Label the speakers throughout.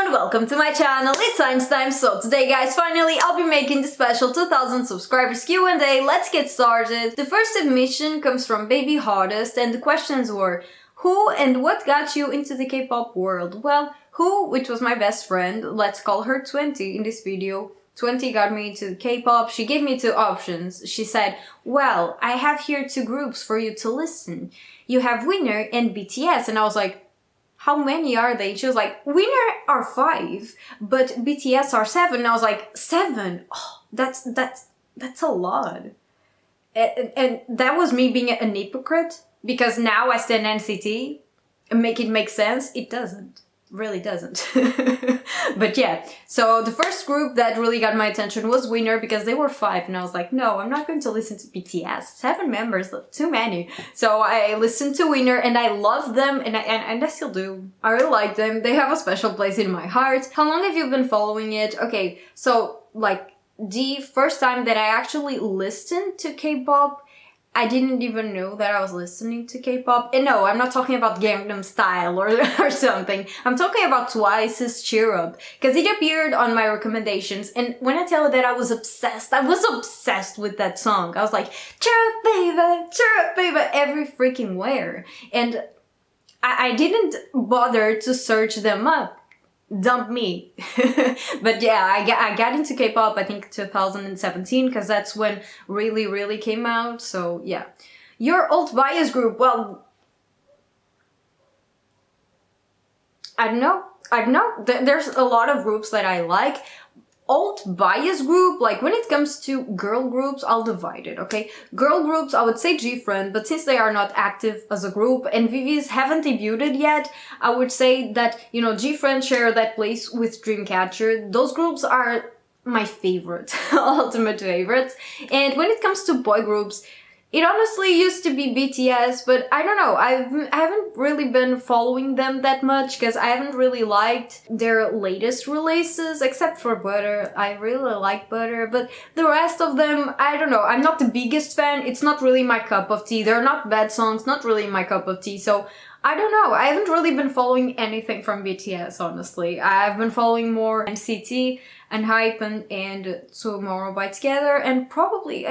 Speaker 1: and welcome to my channel, it's ItsEinstime. So today guys, finally I'll be making the special 2000 subscribers Q&A. Let's get started. The first submission comes from Baby Hottest and the questions were: who and what got you into the K-pop world? Well, who, which was my best friend, let's call her 20 in this video. 20 got me into K-pop. She gave me two options. She said, well, I have here two groups for you to listen. You have Winner and BTS. And I was like, how many are they? She was like, Winner are 5, but BTS are 7. And I was like, 7? Oh, that's a lot. And that was me being an hypocrite, because now I stand NCT and make it make sense. It doesn't. Really doesn't. But yeah, so the first group that really got my attention was Winner, because they were 5 and I was like, no, I'm not going to listen to BTS. 7 members, too many. So I listened to Winner and I love them, and I still do. I really like them. They have a special place in my heart. How long have you been following it? Okay, so like the first time that I actually listened to K-pop, I didn't even know that I was listening to K-pop. And no, I'm not talking about Gangnam Style or something. I'm talking about Twice's Cheer Up, because it appeared on my recommendations. And when I tell you that I was obsessed with that song. I was like, cheer up baby, every freaking where. And I didn't bother to search them up. Dump me. But yeah, I got into K-pop I think 2017, because that's when really came out. So yeah. Your alt bias group, well, I don't know. There's a lot of groups that I like. Alt bias group, like when it comes to girl groups, I'll divide it, okay? Girl groups, I would say G-Friend, but since they are not active as a group and VVs haven't debuted yet, I would say that, you know, G-Friend share that place with Dreamcatcher. Those groups are my favorite, ultimate favorites. And when it comes to boy groups, it honestly used to be BTS, but I don't know, I haven't really been following them that much, because I haven't really liked their latest releases, except for Butter. I really like Butter, but the rest of them, I don't know, I'm not the biggest fan. It's not really my cup of tea. They're not bad songs, not really my cup of tea, so I don't know. I haven't really been following anything from BTS, honestly. I've been following more NCT and Hype and Tomorrow by Together, and probably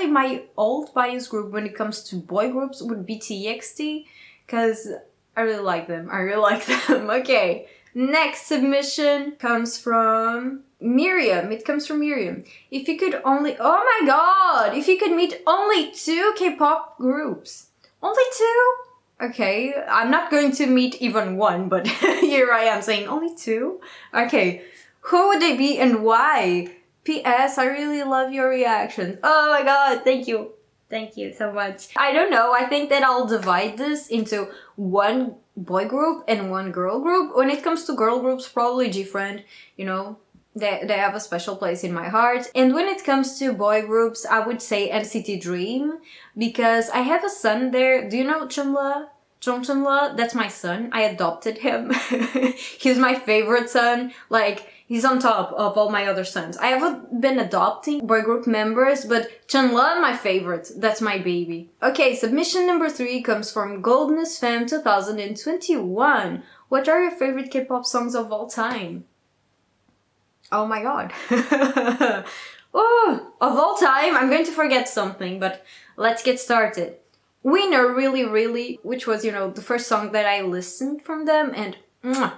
Speaker 1: my old bias group when it comes to boy groups would be TXT, because I really like them. Okay, next submission comes from Miriam. It comes from Miriam. If you could only, oh my god, if you could meet only 2 K-pop groups. Only 2? Okay, I'm not going to meet even one, but here I am saying only 2? Okay, who would they be and why? P.S. I really love your reactions. Oh my god, thank you. Thank you so much. I don't know, I think that I'll divide this into one boy group and one girl group. When it comes to girl groups, probably G-Friend, you know, they have a special place in my heart. And when it comes to boy groups, I would say NCT Dream, because I have a son there. Do you know Chunla? Chunla? That's my son. I adopted him. He's my favorite son. Like, he's on top of all my other sons. I haven't been adopting boy group members, but Chunla, my favorite. That's my baby. Okay, submission number 3 comes from Goldenest Fam 2021. What are your favorite K-pop songs of all time? Oh my god. Oh, of all time, I'm going to forget something, but let's get started. Winner, really, which was, you know, the first song that I listened from them, and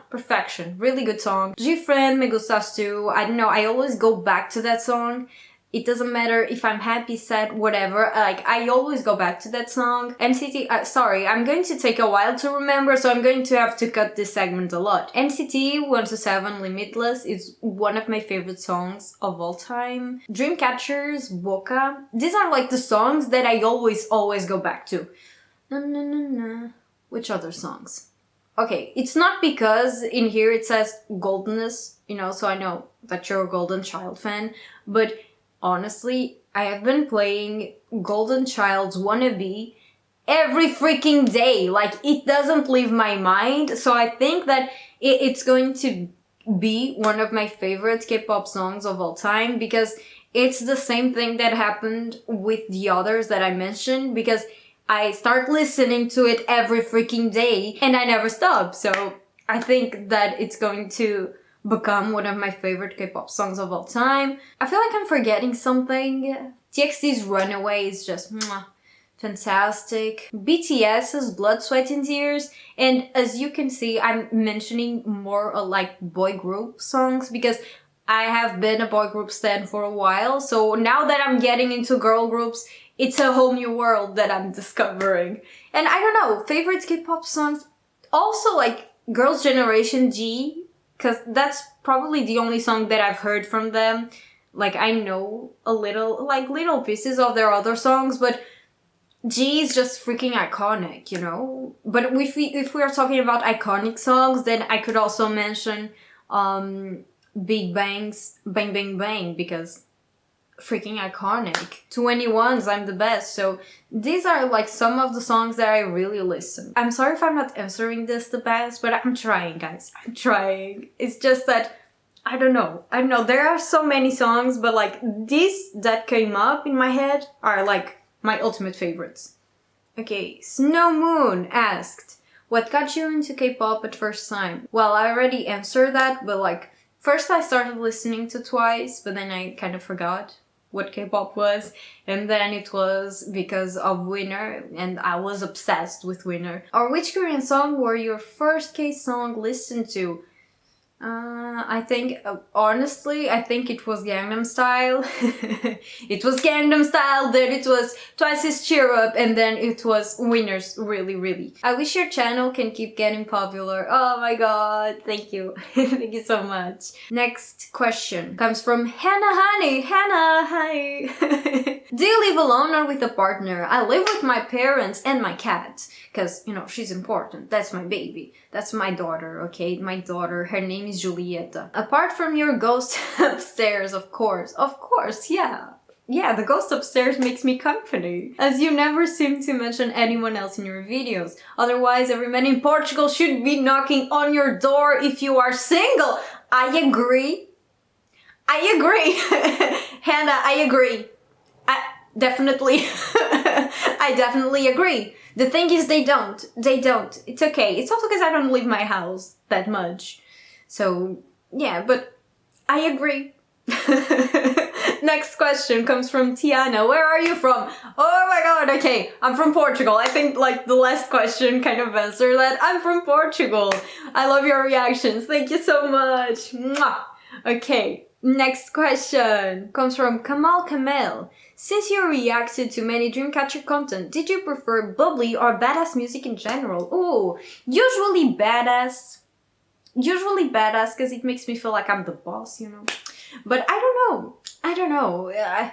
Speaker 1: perfection. Really good song. G-Friend, Me Gustas too. I don't know, I always go back to that song. It doesn't matter if I'm happy, sad, whatever. Like, I always go back to that song. NCT, sorry, I'm going to take a while to remember, so I'm going to have to cut this segment a lot. NCT 127 Limitless is one of my favorite songs of all time. Dreamcatcher's Boca. These are like the songs that I always go back to. Which other songs? Okay, it's not because in here it says Goldenest, you know, so I know that you're a Golden Child fan, but honestly, I have been playing Golden Child's Wannabe every freaking day. Like, it doesn't leave my mind. So I think that it's going to be one of my favorite K-pop songs of all time, because it's the same thing that happened with the others that I mentioned, because I start listening to it every freaking day and I never stop. So I think that it's going to become one of my favorite K-pop songs of all time. I feel like I'm forgetting something. TXT's Runaway is just mwah, fantastic. BTS's Blood, Sweat and Tears. And as you can see, I'm mentioning more like boy group songs because I have been a boy group stan for a while. So now that I'm getting into girl groups, it's a whole new world that I'm discovering. And I don't know, favorite K-pop songs? Also like Girls' Generation G, because that's probably the only song that I've heard from them. Like I know a little, like little pieces of their other songs, but G is just freaking iconic, you know? But if we are talking about iconic songs, then I could also mention Big Bang's Bang Bang Bang, because freaking iconic. 21's I'm the Best. So these are like some of the songs that I really listen. I'm sorry if I'm not answering this the best, but I'm trying, guys. I'm trying. It's just that I don't know. There are so many songs, but like these that came up in my head are like my ultimate favorites. Okay, Snow Moon asked, what got you into K-pop at first time? Well, I already answered that, but like first I started listening to Twice, but then I kind of forgot what K-pop was, and then it was because of Winner, and I was obsessed with Winner. Or which Korean song were your first K-song listened to? I think, honestly, I think it was Gangnam Style. It was Gangnam Style, then it was Twice's Cheer Up, and then it was Winners, really. I wish your channel can keep getting popular. Oh my god, thank you. Thank you so much. Next question comes from Hannah Honey. Hannah, hi. Do you live alone or with a partner? I live with my parents and my cat. Because, you know, she's important. That's my baby. That's my daughter, okay? My daughter, her name is Julieta. Apart from your ghost upstairs, of course. Of course, yeah. Yeah, the ghost upstairs makes me company. As you never seem to mention anyone else in your videos. Otherwise, every man in Portugal should be knocking on your door if you are single. I agree. Hannah, I agree. Definitely. I definitely agree. The thing is they don't. It's okay. It's also because I don't leave my house that much. So, yeah, but I agree. Next question comes from Tiana. Where are you from? Oh my god, okay. I'm from Portugal. I think like the last question kind of answered that. I'm from Portugal. I love your reactions. Thank you so much. Mwah. Okay. Next question comes from Kamal Kamel. Since you reacted to many Dreamcatcher content, did you prefer bubbly or badass music in general? Oh, usually badass. Usually badass because it makes me feel like I'm the boss, you know? But I don't know.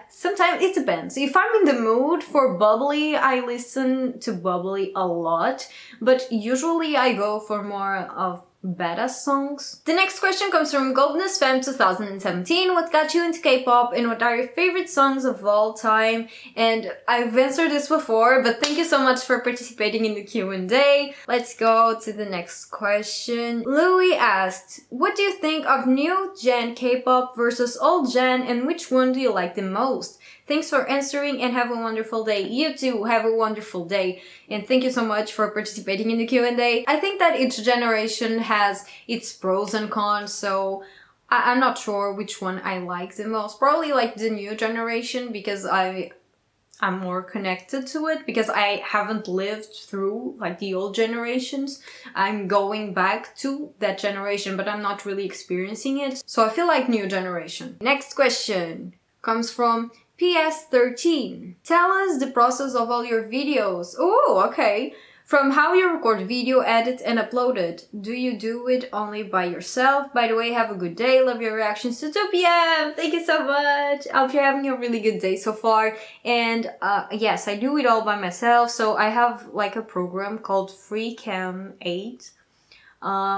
Speaker 1: Sometimes it depends. If I'm in the mood for bubbly, I listen to bubbly a lot. But usually I go for more of badass songs. The next question comes from Goldness Fam 2017. What got you into K-pop and what are your favorite songs of all time? And I've answered this before, but thank you so much for participating in the Q&A. Let's go to the next question. Louis asked, what do you think of new gen K-pop versus old gen and which one do you like the most? Thanks for answering and have a wonderful day. You too, have a wonderful day. And thank you so much for participating in the Q&A. I think that each generation has its pros and cons, so I'm not sure which one I like the most. Probably like the new generation because I'm more connected to it because I haven't lived through like the old generations. I'm going back to that generation, but I'm not really experiencing it. So I feel like new generation. Next question comes from PS13. Tell us the process of all your videos. Oh, okay. From how you record video, edit, and upload it. Do you do it only by yourself? By the way, have a good day. Love your reactions to 2 p.m. Thank you so much. I hope you're having a really good day so far. And yes, I do it all by myself. So I have like a program called FreeCam 8.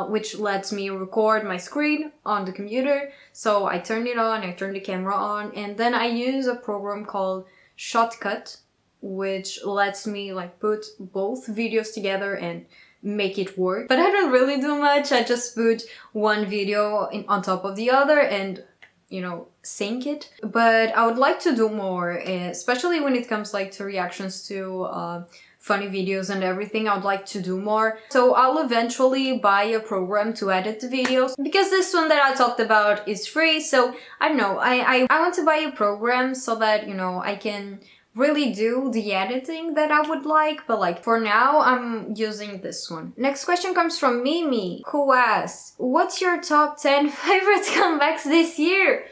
Speaker 1: Which lets me record my screen on the computer. So I turn it on, I turn the camera on, and then I use a program called Shotcut, which lets me like put both videos together and make it work. But I don't really do much. I just put one video on top of the other and, you know, sync it. But I would like to do more, especially when it comes like to reactions to funny videos and everything. I would like to do more. So I'll eventually buy a program to edit the videos because this one that I talked about is free. So I don't know, I want to buy a program so that, you know, I can really do the editing that I would like, but like for now I'm using this one. Next question comes from Mimi, who asks, what's your top 10 favorite comebacks this year?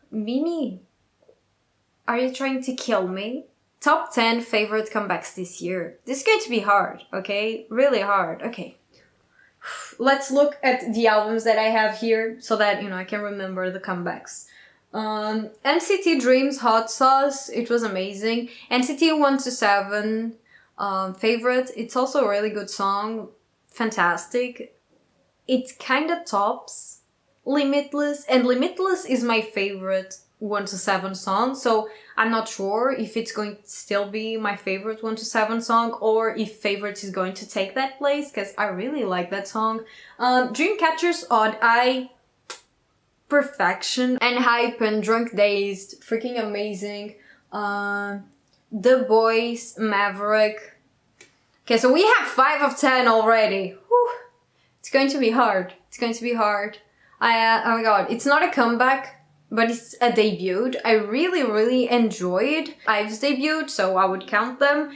Speaker 1: Mimi, are you trying to kill me? Top 10 favorite comebacks this year. This is going to be hard, okay? Really hard. Okay. Let's look at the albums that I have here so that, you know, I can remember the comebacks. NCT Dreams Hot Sauce, it was amazing. NCT 127, favorite. It's also a really good song. Fantastic. It kind of tops Limitless, and Limitless is my favorite 1 to 7 song, so I'm not sure if it's going to still be my favorite 1 to 7 song or if Favorites is going to take that place, because I really like that song. Dreamcatcher's Odd Eye, perfection, and Hype and Drunk Dazed, freaking amazing. The Boys, Maverick. Okay, so we have 5 of 10 already. Whew. It's going to be hard. It's going to be hard. Oh my god, it's not a comeback, but it's a debut. I really enjoyed IVE's debut, so I would count them.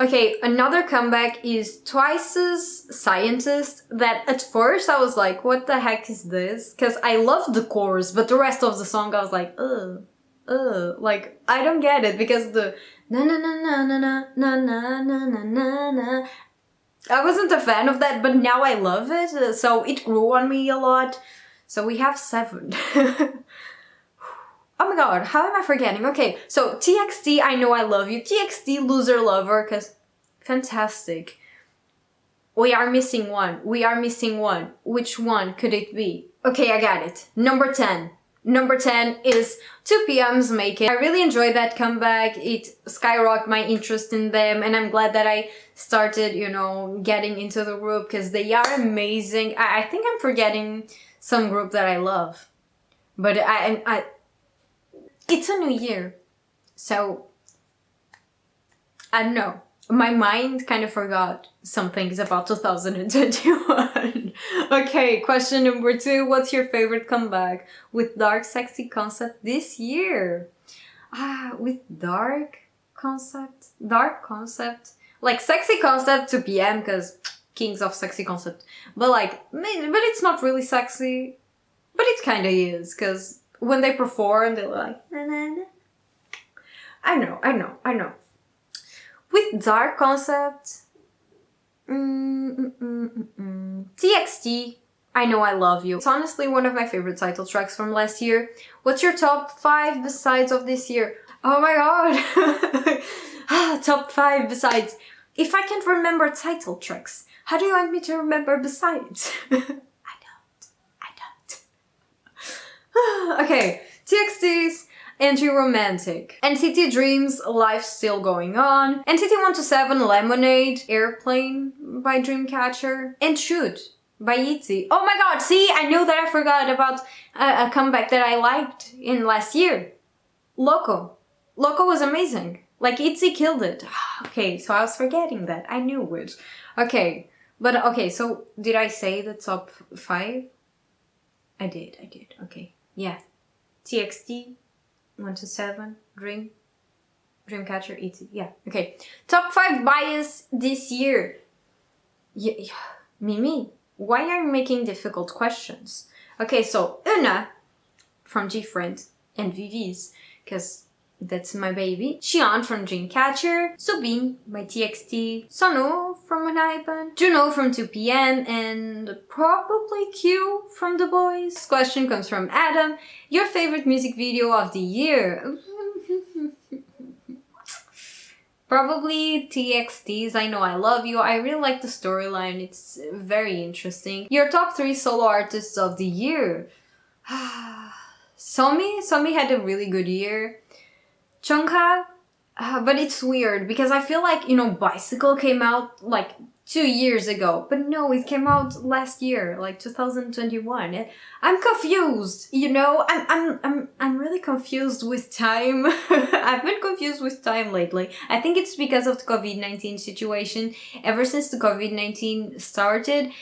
Speaker 1: Okay, another comeback is Twice's Scientist, that at first I was like, what the heck is this? Because I loved the chorus, but the rest of the song I was like, like, I don't get it, because the na na na na na na na na na na na, I wasn't a fan of that, but now I love it, so it grew on me a lot. So we have 7. Oh my god, how am I forgetting? Okay, so TXT, I Know I Love You. TXT, Loser Lover, because fantastic. We are missing one. We are missing one. Which one could it be? Okay, I got it. Number 10. Number 10 is 2PM's Make It. I really enjoyed that comeback. It skyrocketed my interest in them, and I'm glad that I started, you know, getting into the group because they are amazing. I think I'm forgetting some group that I love. But it's a new year, so I don't know. My mind kind of forgot some things about 2021. Okay, question number 2. What's your favorite comeback with Dark Sexy Concept this year? With Dark Concept? Like Sexy Concept 2PM, because kings of Sexy Concept. But like, but it's not really sexy. But it kind of is, because when they perform, they're like, na, na, na. I know. With Dark Concept, TXT, I Know I Love You. It's honestly one of my favorite title tracks from last year. What's your top 5 besides of this year? Oh my god! Top 5 besides. If I can't remember title tracks, how do you want me to remember besides? I don't. Okay, TXT's Anti-Romantic. NCT Dreams, Life Still Going On. NCT 127, Lemonade. Airplane by Dreamcatcher. And Shoot by ITZY. Oh my god, see, I knew that I forgot about a comeback that I liked in last year. Loco. Loco was amazing. Like, ITZY killed it. Okay, so I was forgetting that. I knew it. Okay, but okay, so did I say the top 5? I did. Okay, yeah. TXT, 127, Dreamcatcher, ITZY. Yeah, okay. Top 5 bias this year. Yeah, Mimi, why are you making difficult questions? Okay, so Una from GFriend and VV's, because that's my baby. Xian from Dreamcatcher, Subin by TXT, Sonu from Untitled, Juno from 2PM, and probably Q from The Boys. This question comes from Adam. Your favorite music video of the year? Probably TXT's I Know I Love You. I really like the storyline. It's very interesting. Your top 3 solo artists of the year? Somi had a really good year. Chungha, but it's weird because I feel like, you know, Bicycle came out like 2 years ago. But no, it came out last year, like 2021. I'm confused, you know? I'm really confused with time. I've been confused with time lately. I think it's because of the COVID-19 situation. Ever since the COVID-19 started,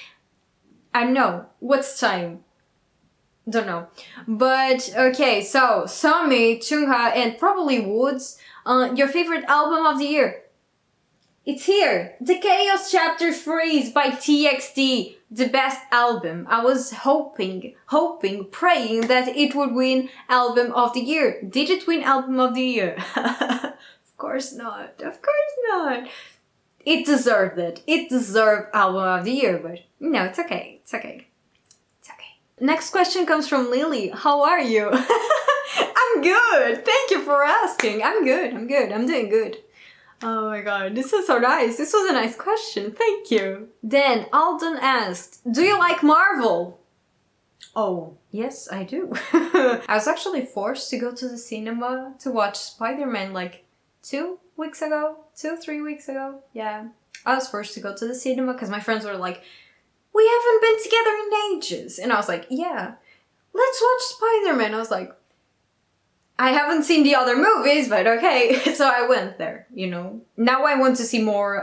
Speaker 1: I don't know. What's time? Don't know. But, okay, so, Sami, Chungha, and probably Woods, your favorite album of the year? It's here! The Chaos Chapter Freeze by TXT. The best album. I was hoping, praying that it would win Album of the Year. Did it win Album of the Year? Of course not. Of course not. It deserved it. It deserved Album of the Year, but no, it's okay. It's okay. It's okay. Next question comes from Lily. How are you? I'm good. Thank you for asking. I'm good. I'm doing good. Oh my god, this is so nice. This was a nice question. Thank you. Then Alden asked, do you like Marvel? Oh, yes, I do. I was actually forced to go to the cinema to watch Spider-Man like 3 weeks ago. Yeah. I was forced to go to the cinema because my friends were like, we haven't been together in ages. And I was like, yeah, let's watch Spider-Man. I was like, I haven't seen the other movies, but okay. So I went there, you know. Now I want to see more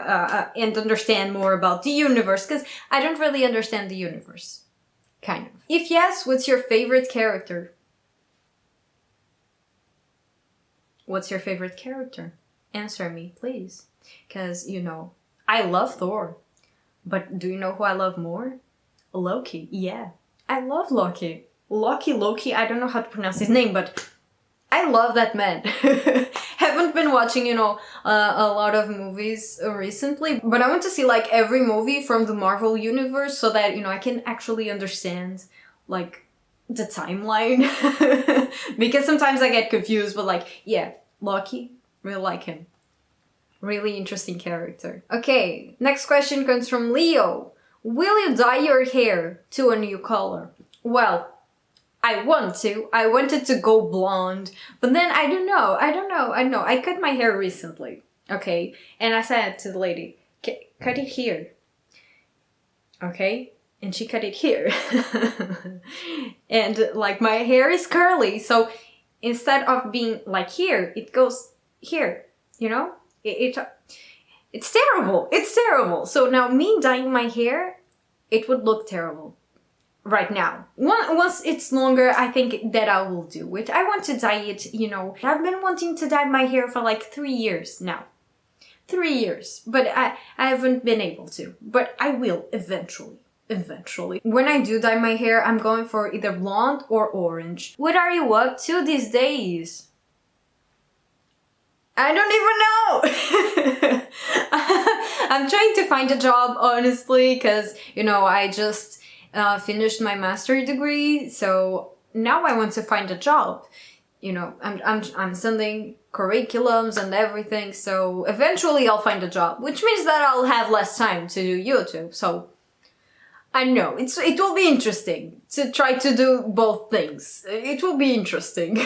Speaker 1: and understand more about the universe, because I don't really understand the universe. Kind of. If yes, what's your favorite character? What's your favorite character? Answer me, please. Because, you know, I love Thor. But do you know who I love more? Loki. Yeah. I love Loki. Loki, I don't know how to pronounce his name, but I love that man. Haven't been watching, you know, a lot of movies recently, but I want to see like every movie from the Marvel universe so that, you know, I can actually understand like the timeline. Because sometimes I get confused, but like, yeah, Loki, really like him. Really interesting character. Okay, next question comes from Leo. Will you dye your hair to a new color? Well, I wanted to go blonde, but then I don't know. I cut my hair recently, okay? And I said to the lady, cut it here, okay? And she cut it here. And like my hair is curly, so instead of being like here, it goes here, you know? It's terrible. It's terrible. So now me dyeing my hair, it would look terrible. Right now. Once it's longer, I think that I will do it. I want to dye it, you know. I've been wanting to dye my hair for like 3 years now. 3 years. But I haven't been able to. But I will eventually. Eventually. When I do dye my hair, I'm going for either blonde or orange. What are you up to these days? I don't even know! I'm trying to find a job, honestly, because, you know, I just finished my master's degree, so now I want to find a job. You know, I'm sending curriculums and everything, so eventually I'll find a job, which means that I'll have less time to do YouTube. So I know it will be interesting to try to do both things. It will be interesting.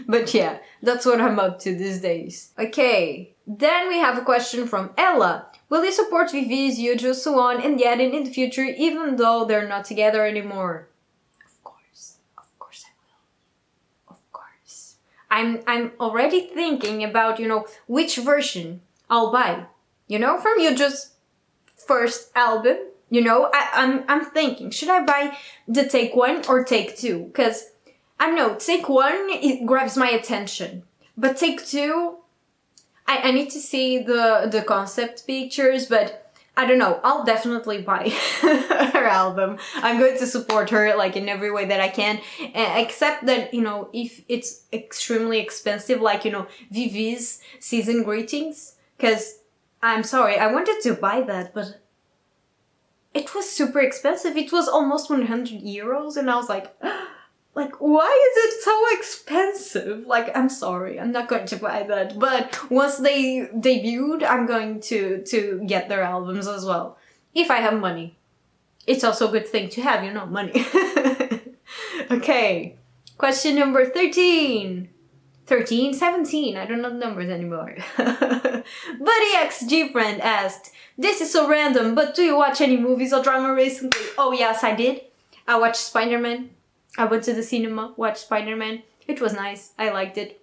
Speaker 1: But yeah, that's what I'm up to these days. Okay, then we have a question from Ella. Will you support Vivi's, Yuju, Suwon, and Yerin in the future, even though they're not together anymore? Of course I will. Of course. I'm already thinking about, you know, which version I'll buy. You know, from Yuju's first album. You know, I'm thinking, should I buy the Take 1 or Take 2? Because, I don't know, Take 1, it grabs my attention. But Take 2, I need to see the concept pictures, but I don't know, I'll definitely buy her album. I'm going to support her, like, in every way that I can. Except that, you know, if it's extremely expensive, like, you know, Vivi's Season Greetings. Because, I'm sorry, I wanted to buy that, but it was super expensive. It was almost 100 euros, and I was like, why is it so expensive? Like, I'm sorry, I'm not going to buy that. But once they debuted, I'm going to get their albums as well. If I have money. It's also a good thing to have, you know, money. Okay, question number 13. 13, 17, I don't know the numbers anymore. Buddy X G-Friend asked, this is so random, but do you watch any movies or drama recently? Oh yes, I did. I watched Spider-Man. I went to the cinema, watched Spider-Man. It was nice. I liked it.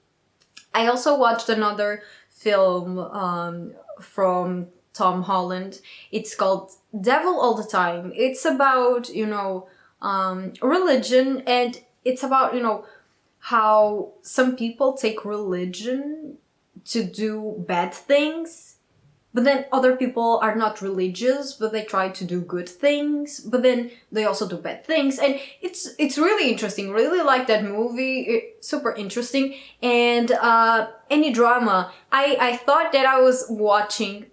Speaker 1: I also watched another film from Tom Holland. It's called Devil All the Time. It's about, religion, and it's about, how some people take religion to do bad things, but then other people are not religious, but they try to do good things, but then they also do bad things. And it's really interesting. Really like that movie. Super interesting. And any drama. I thought that I was watching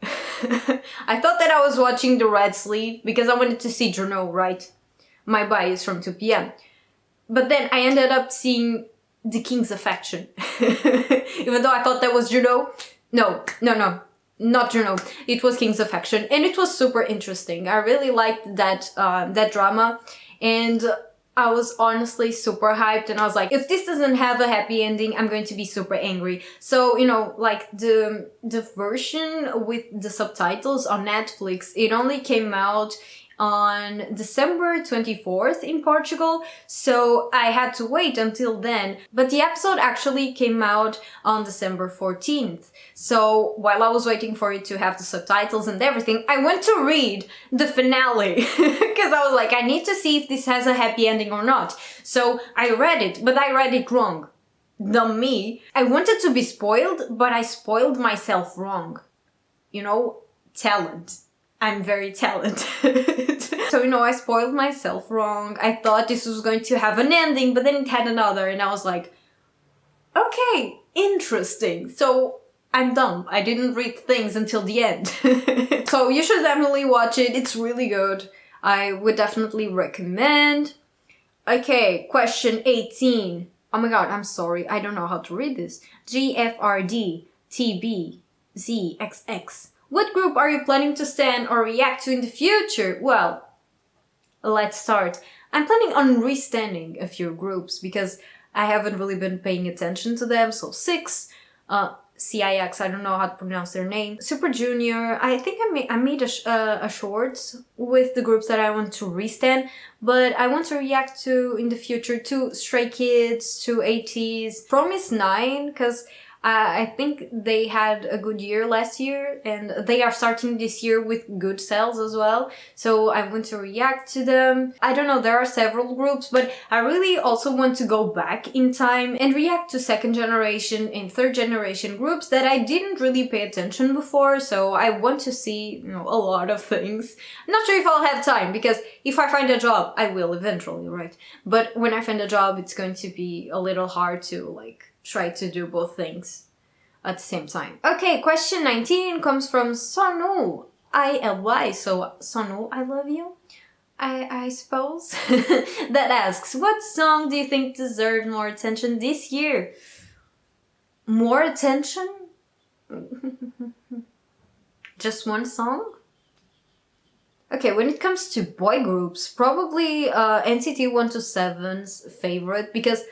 Speaker 1: I thought that I was watching The Red Sleeve because I wanted to see Juno, right? My bias from 2 p.m. But then I ended up seeing The King's Affection. Even though I thought that was Juno. No, not Juno. It was King's Affection, and it was super interesting. I really liked that drama, and I was honestly super hyped, and I was like, if this doesn't have a happy ending, I'm going to be super angry. So, like the version with the subtitles on Netflix, it only came out on December 24th in Portugal, so I had to wait until then. But the episode actually came out on December 14th. So while I was waiting for it to have the subtitles and everything, I went to read the finale because I was like, I need to see if this has a happy ending or not. So I read it, but I read it wrong. Dumb me. I wanted to be spoiled, but I spoiled myself wrong. Talent. I'm very talented. So, I spoiled myself wrong. I thought this was going to have an ending, but then it had another, and I was like, okay, interesting. So I'm dumb. I didn't read things until the end. So you should definitely watch it. It's really good. I would definitely recommend. Okay, question 18. Oh my god, I'm sorry. I don't know how to read this. GFRDTBZXX. What group are you planning to stan or react to in the future? Well, let's start. I'm planning on re-standing a few groups because I haven't really been paying attention to them. So 6, CIX, I don't know how to pronounce their name. Super Junior, I think I made a shorts with the groups that I want to re-stan, but I want to react to in the future to Stray Kids, to ATEEZ, Promise 9, because I think they had a good year last year, and they are starting this year with good sales as well. So I want to react to them. I don't know, there are several groups, but I really also want to go back in time and react to second generation and third generation groups that I didn't really pay attention before. So I want to see, a lot of things. I'm not sure if I'll have time, because if I find a job, I will eventually, right? But when I find a job, it's going to be a little hard to try to do both things at the same time. Okay, question 19 comes from Sonu ILY. So Sonu, I love you, I suppose. That asks, what song do you think deserved more attention this year? More attention? Just one song? Okay, when it comes to boy groups, probably NCT 127's favorite, because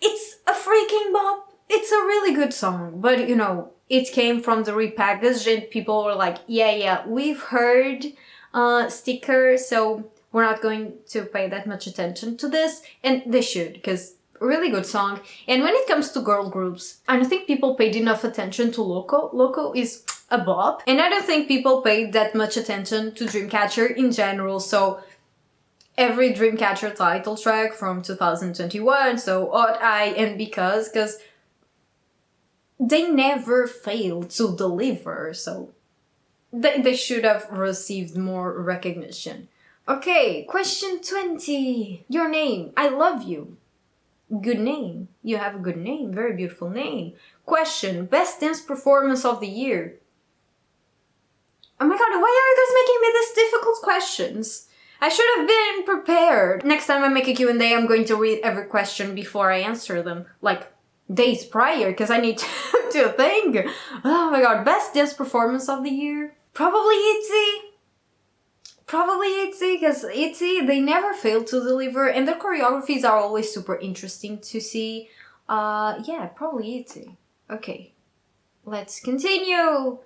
Speaker 1: it's a freaking bop. It's a really good song, but it came from the repackaged and people were like, yeah, we've heard sticker, so we're not going to pay that much attention to this, and they should, because really good song. And when it comes to girl groups, I don't think people paid enough attention to Loco. Loco is a bop, and I don't think people paid that much attention to Dreamcatcher in general, so every Dreamcatcher title track from 2021, so Odd Eye and because they never failed to deliver, so they should have received more recognition. Okay, question 20. Your name. I love you. Good name. You have a good name. Very beautiful name. Question. Best dance performance of the year. Oh my god, why are you guys making me this difficult questions? I should have been prepared. Next time I make a Q&A, I'm going to read every question before I answer them. Days prior, because I need to think. Oh my god, best dance performance of the year? Probably ITZY, because ITZY, they never fail to deliver, and their choreographies are always super interesting to see. Yeah, probably ITZY. Okay, let's continue.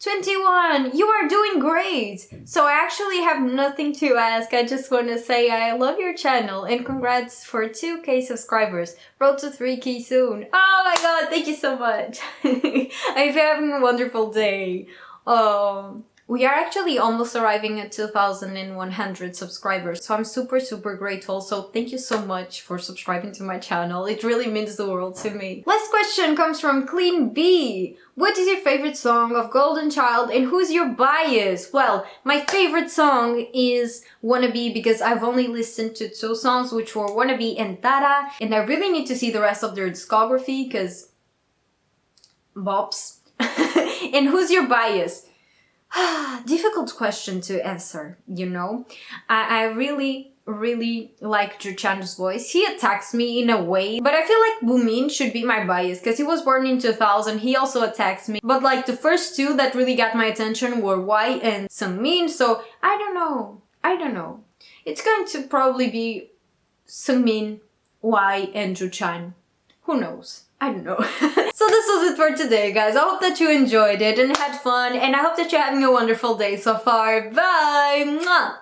Speaker 1: 21, you are doing great! So I actually have nothing to ask, I just want to say I love your channel and congrats for 2k subscribers. Road to 3k soon. Oh my god, thank you so much! I'm having a wonderful day. We are actually almost arriving at 2,100 subscribers, so I'm super grateful, so thank you so much for subscribing to my channel, it really means the world to me. Last question comes from Clean B. What is your favorite song of Golden Child and who's your bias? Well, my favorite song is Wannabe because I've only listened to 2 songs, which were Wannabe and Tara, and I really need to see the rest of their discography because bops. And who's your bias? Difficult question to answer, you know? I really like Juchan's voice. He attacks me in a way, but I feel like Boomin should be my bias because he was born in 2000, he also attacks me. But like the first 2 that really got my attention were Y and Seungmin, so I don't know. It's going to probably be Seungmin, Y and Juchan. Who knows? I don't know. So this was it for today, guys. I hope that you enjoyed it and had fun, and I hope that you're having a wonderful day so far. Bye! Mwah!